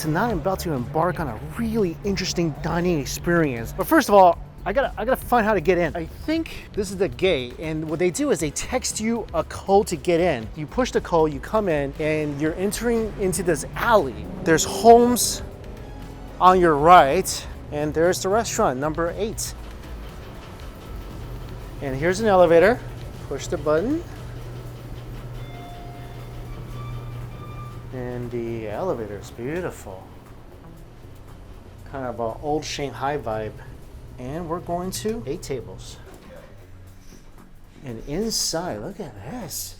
Tonight I'm about to embark on a really interesting dining experience. But first of all, I gotta find how to get in. I think this is the gate, and what they do is they text you a code to get in. You push the code, you come in, and you're entering into this alley. There's homes on your right, and there's the restaurant, number 8. And here's an elevator. Push the button. And the elevator is beautiful. Kind of an old Shanghai vibe. And we're going to 8 tables. And inside, look at this.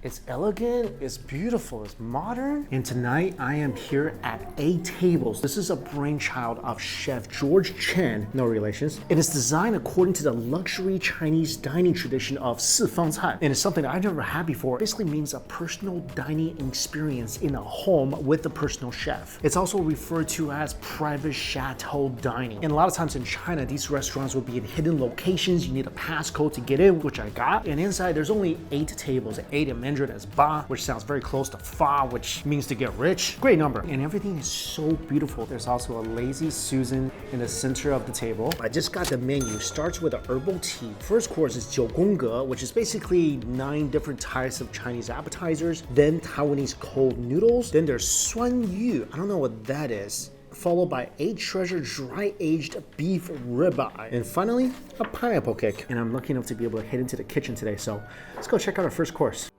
It's elegant, it's beautiful, it's modern. And tonight I am here at 8 tables. This is a brainchild of Chef George Chen, no relations. It is designed according to the luxury Chinese dining tradition of 四方菜. And it's something that I've never had before. It basically means a personal dining experience in a home with a personal chef. It's also referred to as private chateau dining. And a lot of times in China, these restaurants will be in hidden locations. You need a passcode to get in, which I got. And inside, there's only 8 tables, 8 in Mandarin as ba, which sounds very close to fa, which means to get rich. Great number. And everything is so beautiful. There's also a lazy Susan in the center of the table. I just got the menu. Starts with a herbal tea. First course is 九宫格, which is basically 9 different types of Chinese appetizers. Then Taiwanese cold noodles. Then there's suan yu. I don't know what that is. Followed by 8 treasure dry aged beef ribeye. And finally, a pineapple cake. And I'm lucky enough to be able to head into the kitchen today. So let's go check out our first course.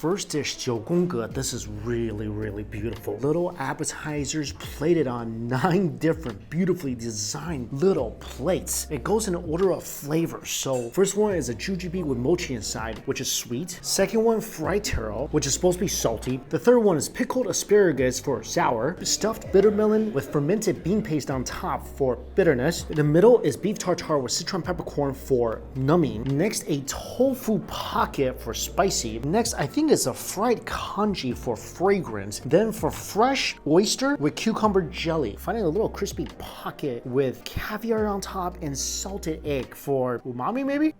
First dish, 九宫格. This is really, really beautiful. Little appetizers plated on 9 different beautifully designed little plates. It goes in order of flavor. So first one is a jujube with mochi inside, which is sweet. Second one, fried taro, which is supposed to be salty. The third one is pickled asparagus for sour. Stuffed bitter melon with fermented bean paste on top for bitterness. In the middle is beef tartare with Sichuan peppercorn for numbing. Next, a tofu pocket for spicy. Next, I think it's a fried congee for fragrance. Then for fresh oyster with cucumber jelly. Finally, a little crispy pocket with caviar on top and salted egg for umami, maybe?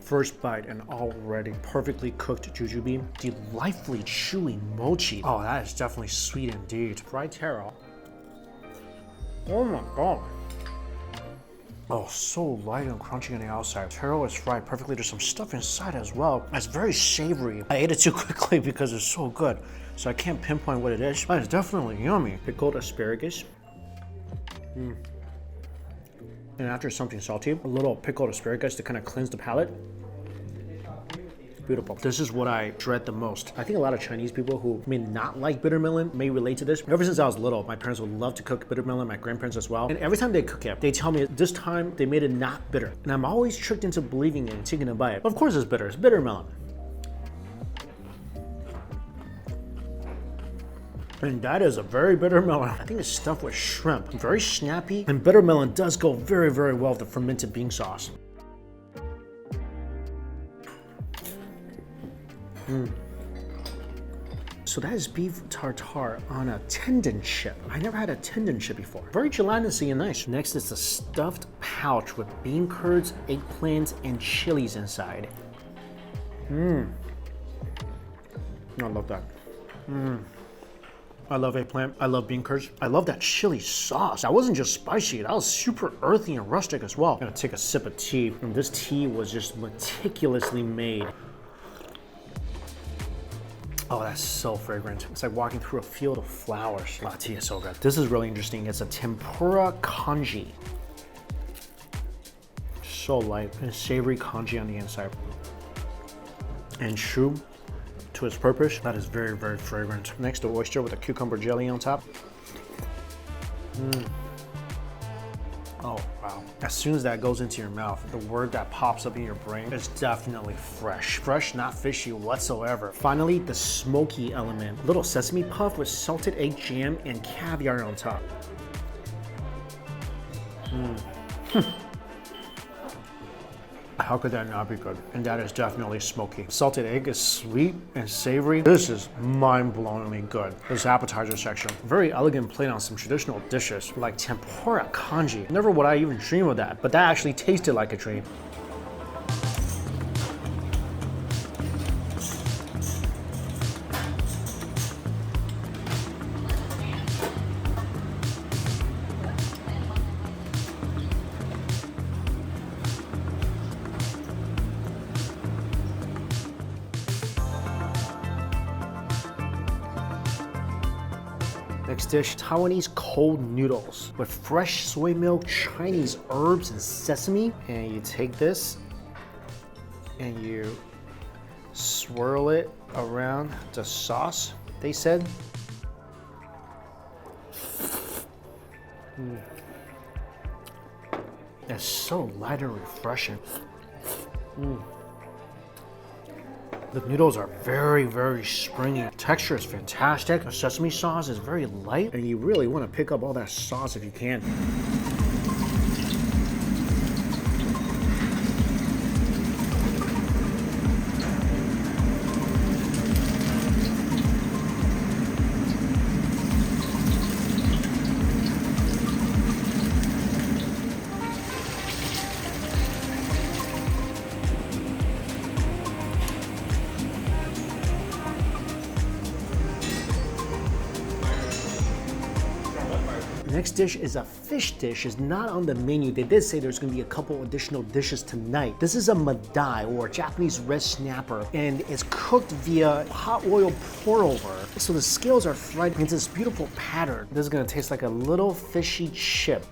First bite and already perfectly cooked jujube. Delightfully chewy mochi. Oh, that is definitely sweet indeed. Fried taro. Oh my god. Oh, so light and crunchy on the outside. Taro is fried perfectly. There's some stuff inside as well. It's very savory. I ate it too quickly because it's so good. So I can't pinpoint what it is, but it's definitely yummy. Pickled asparagus. And after something salty, a little pickled asparagus to kind of cleanse the palate. Beautiful. This is what I dread the most. I think a lot of Chinese people who may not like bitter melon may relate to this. Ever since I was little, my parents would love to cook bitter melon, my grandparents as well. And every time they cook it, they tell me this time they made it not bitter. And I'm always tricked into believing it and taking a bite. Of course it's bitter. It's bitter melon. And that is a very bitter melon. I think it's stuffed with shrimp. Very snappy. And bitter melon does go very, very well with the fermented bean sauce. So that is beef tartare on a tendon chip. I never had a tendon chip before. Very gelatinous and nice. Next is the stuffed pouch with bean curds, eggplants, and chilies inside. I love that. I love eggplant. I love bean curds. I love that chili sauce. That wasn't just spicy. That was super earthy and rustic as well. I'm gonna take a sip of tea. And this tea was just meticulously made. Oh, that's so fragrant. It's like walking through a field of flowers. Oh, tea is so good. This is really interesting. It's a tempura congee. So light and savory congee on the inside. And true to its purpose, that is very, very fragrant. Next, the oyster with a cucumber jelly on top. Oh, wow. As soon as that goes into your mouth, the word that pops up in your brain is definitely fresh. Fresh, not fishy whatsoever. Finally, the smoky element. Little sesame puff with salted egg jam and caviar on top. How could that not be good? And that is definitely smoky. Salted egg is sweet and savory. This is mind-blowingly good. This appetizer section. Very elegant plate on some traditional dishes like tempura congee. Never would I even dream of that, but that actually tasted like a dream. Next dish, Taiwanese cold noodles with fresh soy milk, Chinese herbs, and sesame. And you take this and you swirl it around the sauce, they said. It's so light and refreshing. The noodles are very, very springy. Texture is fantastic. The sesame sauce is very light, and you really want to pick up all that sauce if you can. Next dish is a fish dish. It's not on the menu. They did say there's gonna be a couple additional dishes tonight. This is a madai, or Japanese red snapper, and it's cooked via hot oil pour over. So the scales are fried into this beautiful pattern. This is gonna taste like a little fishy chip.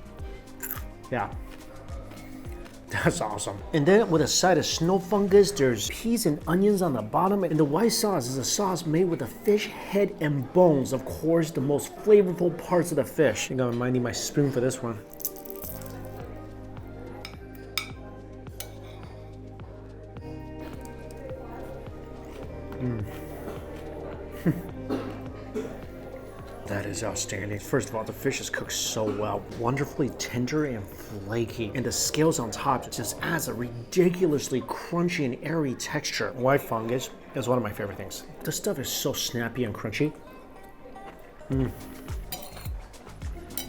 Yeah. That's awesome. And then with a side of snow fungus, there's peas and onions on the bottom, and the white sauce is a sauce made with the fish head and bones. Of course, the most flavorful parts of the fish. I think I might need my spoon for this one. That is outstanding. First of all, the fish is cooked so well, wonderfully tender and flaky. And the scales on top just adds a ridiculously crunchy and airy texture. White fungus is one of my favorite things. This stuff is so snappy and crunchy.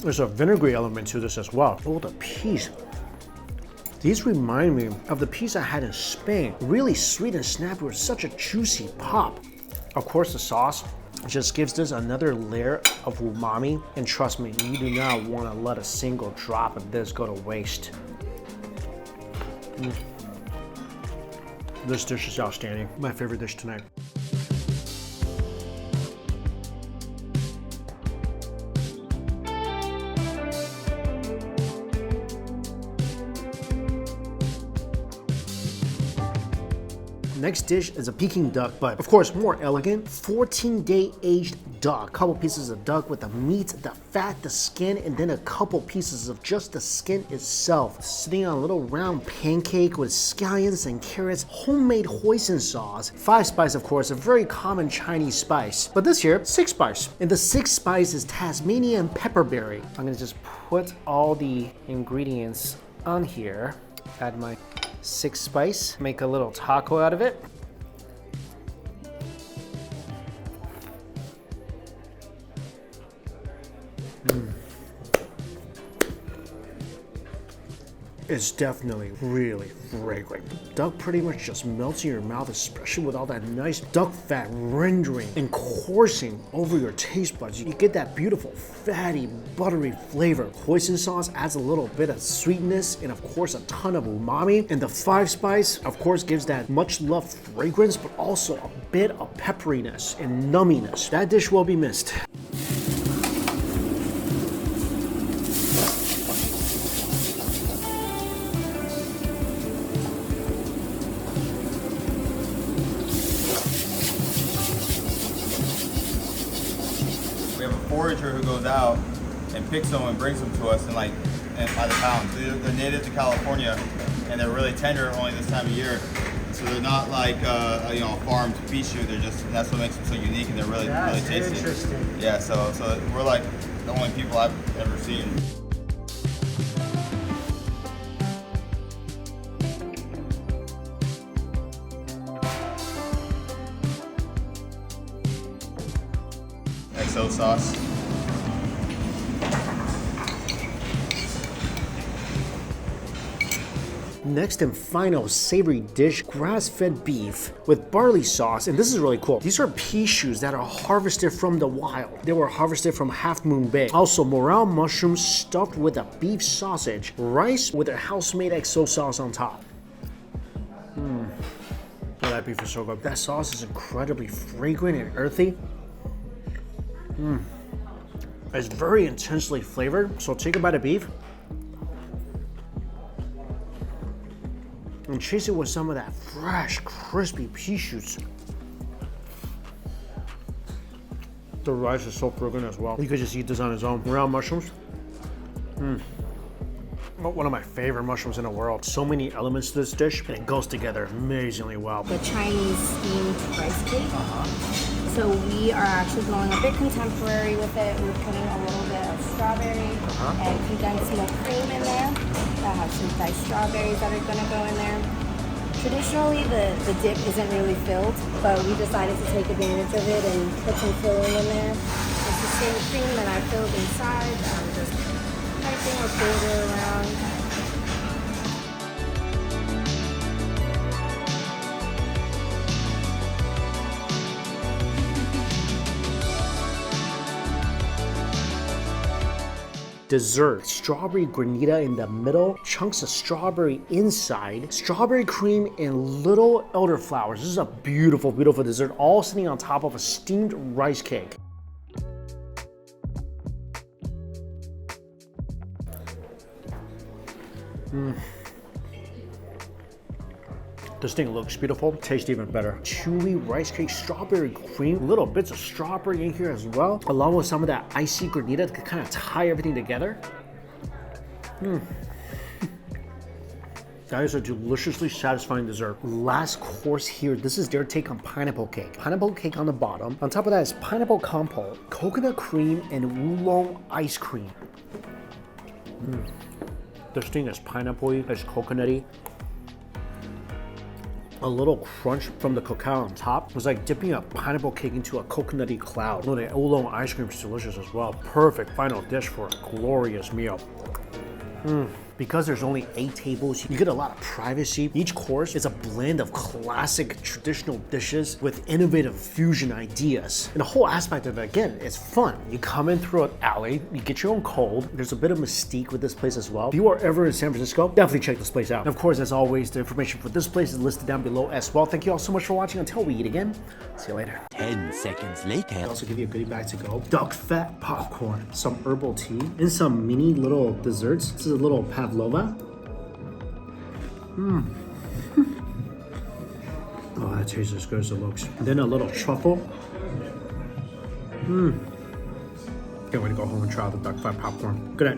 There's a vinegary element to this as well. Oh, the peas. These remind me of the peas I had in Spain. Really sweet and snappy with such a juicy pop. Of course, the sauce just gives this another layer of umami, and trust me, you do not want to let a single drop of this go to waste. This dish is outstanding. My favorite dish tonight. Next dish is a Peking duck, but of course more elegant. 14-day aged duck. Couple pieces of duck with the meat, the fat, the skin, and then a couple pieces of just the skin itself. Sitting on a little round pancake with scallions and carrots, homemade hoisin sauce. 5 spice, of course, a very common Chinese spice. But this year, 6 spice. And the 6 spice is Tasmanian pepperberry. I'm gonna just put all the ingredients on here. Add my 6 spice, make a little taco out of it. It's definitely really fragrant. Duck pretty much just melts in your mouth, especially with all that nice duck fat rendering and coursing over your taste buds. You get that beautiful, fatty, buttery flavor. Hoisin sauce adds a little bit of sweetness and of course a ton of umami. And the 5 spice, of course, gives that much loved fragrance, but also a bit of pepperiness and numminess. That dish will be missed. We have a forager who goes out and picks them and brings them to us in by the pound. They're native to California, and they're really tender only this time of year. So they're not like a farmed beef shoe. That's what makes them so unique, and they're really tasty. Interesting. Yeah, so we're like the only people I've ever seen. miso sauce. Next and final savory dish, grass-fed beef with barley sauce. And this is really cool. These are pea shoots that are harvested from the wild. They were harvested from Half Moon Bay. Also, morel mushrooms stuffed with a beef sausage, rice with a house-made XO sauce on top. Oh, that beef is so good. That sauce is incredibly fragrant and earthy. It's very intensely flavored. So take a bite of beef and chase it with some of that fresh, crispy pea shoots. The rice is so fragrant as well. You could just eat this on its own. Morel mushrooms. One of my favorite mushrooms in the world. So many elements to this dish, and it goes together amazingly well. The Chinese steamed rice cake. So we are actually going a bit contemporary with it. We're putting a little bit of strawberry and condensed milk cream in there. I have some diced strawberries that are gonna go in there. Traditionally, the dip isn't really filled, but we decided to take advantage of it and put some filling in there. It's the same cream that I filled inside. Just piping or border around. Dessert, strawberry granita in the middle, chunks of strawberry inside, strawberry cream and little elderflowers. This is a beautiful, beautiful dessert, all sitting on top of a steamed rice cake. This thing looks beautiful, tastes even better. Chewy rice cake, strawberry cream, little bits of strawberry in here as well, along with some of that icy granita to kind of tie everything together. That is a deliciously satisfying dessert. Last course here, this is their take on pineapple cake. Pineapple cake on the bottom. On top of that is pineapple compote, coconut cream, and oolong ice cream. This thing is pineapple-y, it's coconutty. A little crunch from the cacao on top. It was like dipping a pineapple cake into a coconutty cloud. Oh, the oolong ice cream is delicious as well. Perfect final dish for a glorious meal. Because there's only 8 tables, you get a lot of privacy. Each course is a blend of classic traditional dishes with innovative fusion ideas. And the whole aspect of it, again, is fun. You come in through an alley, you get your own cold. There's a bit of mystique with this place as well. If you are ever in San Francisco, definitely check this place out. And of course, as always, the information for this place is listed down below as well. Thank you all so much for watching. Until we eat again, see you later. 10 seconds later. I'll also give you a goodie bag to go. Duck fat popcorn, some herbal tea, and some mini little desserts. This is a little pavlova. Oh, that tastes as good as it looks. And then a little truffle. Can't wait to go home and try the duck fat popcorn. Good night.